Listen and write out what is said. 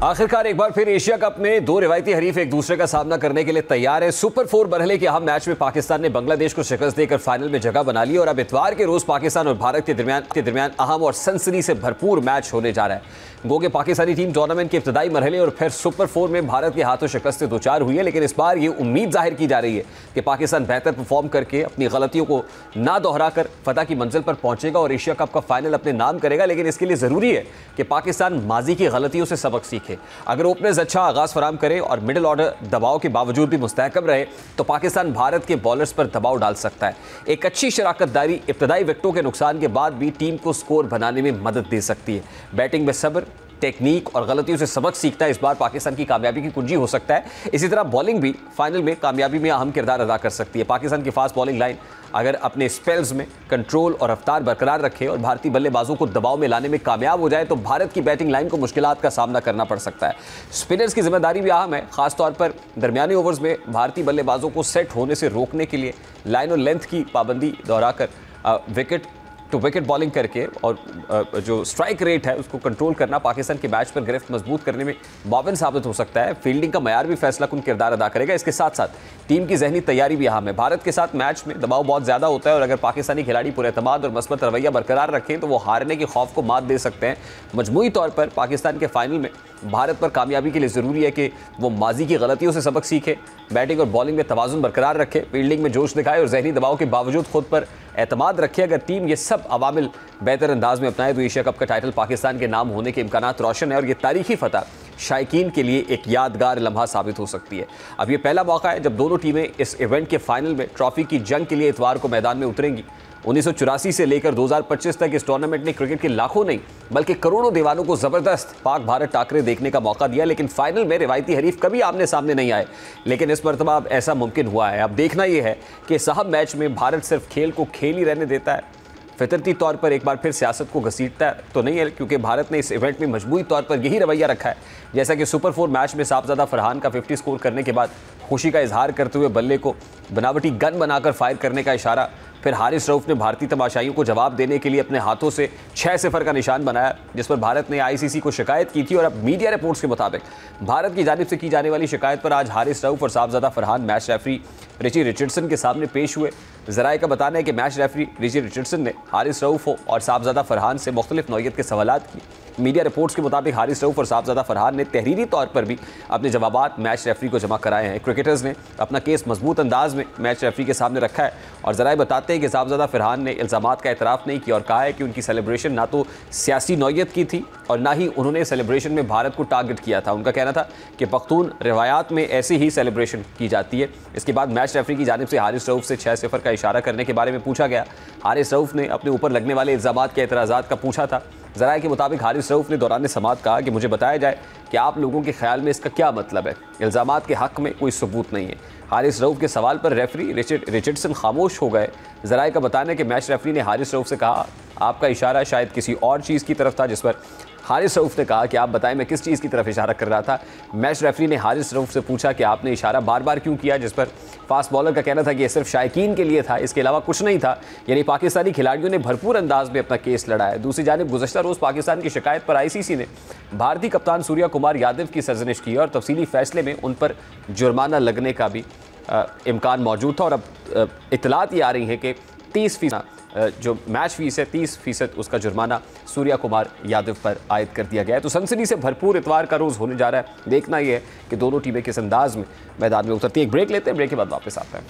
आखिरकार एक बार फिर एशिया कप में दो रिवायती हरीफ एक दूसरे का सामना करने के लिए तैयार है। सुपर 4 मरहले के अहम मैच में पाकिस्तान ने बांग्लादेश को शिकस्त देकर फाइनल में जगह बना ली और अब इतवार के रोज पाकिस्तान और भारत के दरमियान अहम और सनसनी से भरपूर मैच होने जा रहा है। गो के पाकिस्तानी टीम टूर्नामेंट के इब्तदाई मरहले और फिर सुपर 4 में भारत के हाथों शिकस्त से दो चार हुई है, लेकिन इस बार ये उम्मीद जाहिर की जा रही है कि पाकिस्तान बेहतर परफॉर्म करके अपनी गलतियों को ना दोहराकर फतह की मंजिल पर पहुंचेगा और एशिया कप का फाइनल अपने नाम करेगा। लेकिन इसके लिए जरूरी है कि पाकिस्तान माजी की गलतियों से सबक सीखे। अगर ओपनर्स अच्छा आगाज फराम करे और मिडिल ऑर्डर दबाव के बावजूद भी मुस्तहकम रहे तो पाकिस्तान भारत के बॉलर्स पर दबाव डाल सकता है। एक अच्छी शराकतदारी इब्तदाई विकेटों के नुकसान के बाद भी टीम को स्कोर बनाने में मदद दे सकती है। बैटिंग में सब्र, टेक्निक और गलतियों से सबक सीखता है इस बार पाकिस्तान की कामयाबी की कुंजी हो सकता है। इसी तरह बॉलिंग भी फाइनल में कामयाबी में अहम किरदार अदा कर सकती है। पाकिस्तान की फास्ट बॉलिंग लाइन अगर अपने स्पेल्स में कंट्रोल और रफ्तार बरकरार रखे और भारतीय बल्लेबाजों को दबाव में लाने में कामयाब हो जाए तो भारत की बैटिंग लाइन को मुश्किलात का सामना करना पड़ सकता है। स्पिनर्स की जिम्मेदारी भी अहम है, खासतौर पर दरमियानी ओवर्स में भारतीय बल्लेबाजों को सेट होने से रोकने के लिए लाइन और लेंथ की पाबंदी दोहराकर विकेट टू विकेट बॉलिंग करके और जो स्ट्राइक रेट है उसको कंट्रोल करना पाकिस्तान के मैच पर गिरफ्त मजबूत करने में मुआविन साबित हो सकता है। फील्डिंग का मयार भी फैसलाकुन किरदार अदा करेगा। इसके साथ साथ टीम की जहनी तैयारी भी अहम है। भारत के साथ मैच में दबाव बहुत ज़्यादा होता है और अगर पाकिस्तानी खिलाड़ी पूरे एतमाद और मस्बत रवैया बरकरार रखें तो वो हारने के खौफ को मात दे सकते हैं। मजमूई तौर पर पाकिस्तान के फाइनल में भारत पर कामयाबी के लिए ज़रूरी है कि वो माजी की गलतियों से सबक सीखे, बैटिंग और बॉलिंग में तवाज़ुन बरकरार रखे, फील्डिंग में जोश दिखाए और जहनी दबाव के बावजूद खुद पर एतमाद रखे। अगर टीम ये सब अवामिल बेहतर अंदाज में अपनाए तो एशिया कप का टाइटल पाकिस्तान के नाम होने के इम्कानात रोशन है और ये तारीखी फतह शायकीन के लिए एक यादगार लम्हा साबित हो सकती है। अब ये पहला मौका है जब दोनों टीमें इस इवेंट के फाइनल में ट्रॉफी की जंग के लिए इतवार को मैदान में उतरेंगी। 1984 से लेकर 2025 तक इस टूर्नामेंट ने क्रिकेट के लाखों नहीं बल्कि करोड़ों दीवानों को ज़बरदस्त पाक भारत टाकरे देखने का मौका दिया, लेकिन फाइनल में रिवायती हरीफ कभी आमने सामने नहीं आए। लेकिन इस मरतबा अब ऐसा मुमकिन हुआ है। अब देखना यह है कि इस अहम मैच में भारत सिर्फ खेल को खेल ही रहने देता है, फितरती तौर पर एक बार फिर सियासत को घसीटता तो नहीं है, क्योंकि भारत ने इस इवेंट में मजबूती तौर पर यही रवैया रखा है। जैसा कि सुपर 4 मैच में साहबजादा फरहान का 50 स्कोर करने के बाद खुशी का इजहार करते हुए बल्ले को बनावटी गन बनाकर फायर करने का इशारा, फिर हारिस रऊफ ने भारतीय तमाशाइयों को जवाब देने के लिए अपने हाथों से 6 सिफर का निशान बनाया, जिस पर भारत ने आईसीसी को शिकायत की थी। और अब मीडिया रिपोर्ट्स के मुताबिक भारत की जानिब से की जाने वाली शिकायत पर आज हारिस रऊफ और Sahibzada Farhan match referee Richie Richardson के सामने पेश हुए। ज़राए का बताना है कि मैच रेफरी रिची रिचर्डसन ने हारिस रऊफ और साहबजादा फरहान से मुख्तलिफ नौइयत के सवालात किए। मीडिया रिपोर्ट्स के मुताबिक हारिस रऊफ और साहबजादा फरहान ने तहरीरी तौर पर भी अपने जवाबात मैच रेफरी को जमा कराए हैं। क्रिकेटर्स ने अपना केस मजबूत अंदाज में मैच रेफरी के सामने रखा है और ज़राए बताते हैं कि साहबजादा फरहान ने इल्ज़ामात का एतराफ़ नहीं किया और कहा है कि उनकी सेलिब्रेशन ना तो सियासी नौइयत की थी और ना ही उन्होंने सेलिब्रेशन में भारत को टारगेट किया था। उनका कहना था कि पख्तून रिवायात में ऐसी ही सेलिब्रेशन की जाती है। इसके बाद मैच रेफरी की जानिब से हारिस रऊफ से 6 सिफर का इशारा करने के बारे में पूछा गया। हारिस रऊफ ने अपने ऊपर लगने वाले इल्ज़ामात के एतराज़ात का पूछा था। ज़राए के मुताबिक हारिस रऊफ ने दौरान समात कहा कि मुझे बताया जाए कि आप लोगों के ख्याल में इसका क्या मतलब है। इल्ज़ामात के हक़ में कोई सबूत नहीं है। हारिस रऊफ के सवाल पर रेफरी रिचर्डसन खामोश हो गए। ज़राए का बताना है कि मैच रेफरी ने हारिस रऊफ से कहा आपका इशारा शायद किसी और चीज़ की तरफ था, जिस पर हारिस रऊफ ने कहा कि आप बताएं मैं किस चीज़ की तरफ इशारा कर रहा था। मैच रेफरी ने हारिस रऊफ से पूछा कि आपने इशारा बार बार क्यों किया, जिस पर फास्ट बॉलर का कहना था कि यह सिर्फ शायकीन के लिए था, इसके अलावा कुछ नहीं था। यानी पाकिस्तानी खिलाड़ियों ने भरपूर अंदाज में अपना केस लड़ा है। दूसरी जानिब गुज़श्ता रोज़ पाकिस्तान की शिकायत पर आईसीसी ने भारतीय कप्तान सूर्या कुमार यादव की सरजनिश की और तफसीली फैसले में उन पर जुर्माना लगने का भी इम्कान मौजूद था। और अब इतलात ये आ रही है कि 30% जो मैच फीस है 30% उसका जुर्माना सूर्या कुमार यादव पर आयद कर दिया गया है। तो सनसनी से भरपूर इतवार का रोज़ होने जा रहा है। देखना यह है कि दोनों टीमें किस अंदाज में मैदान में उतरती है। एक ब्रेक लेते हैं, ब्रेक के बाद वापस आते हैं।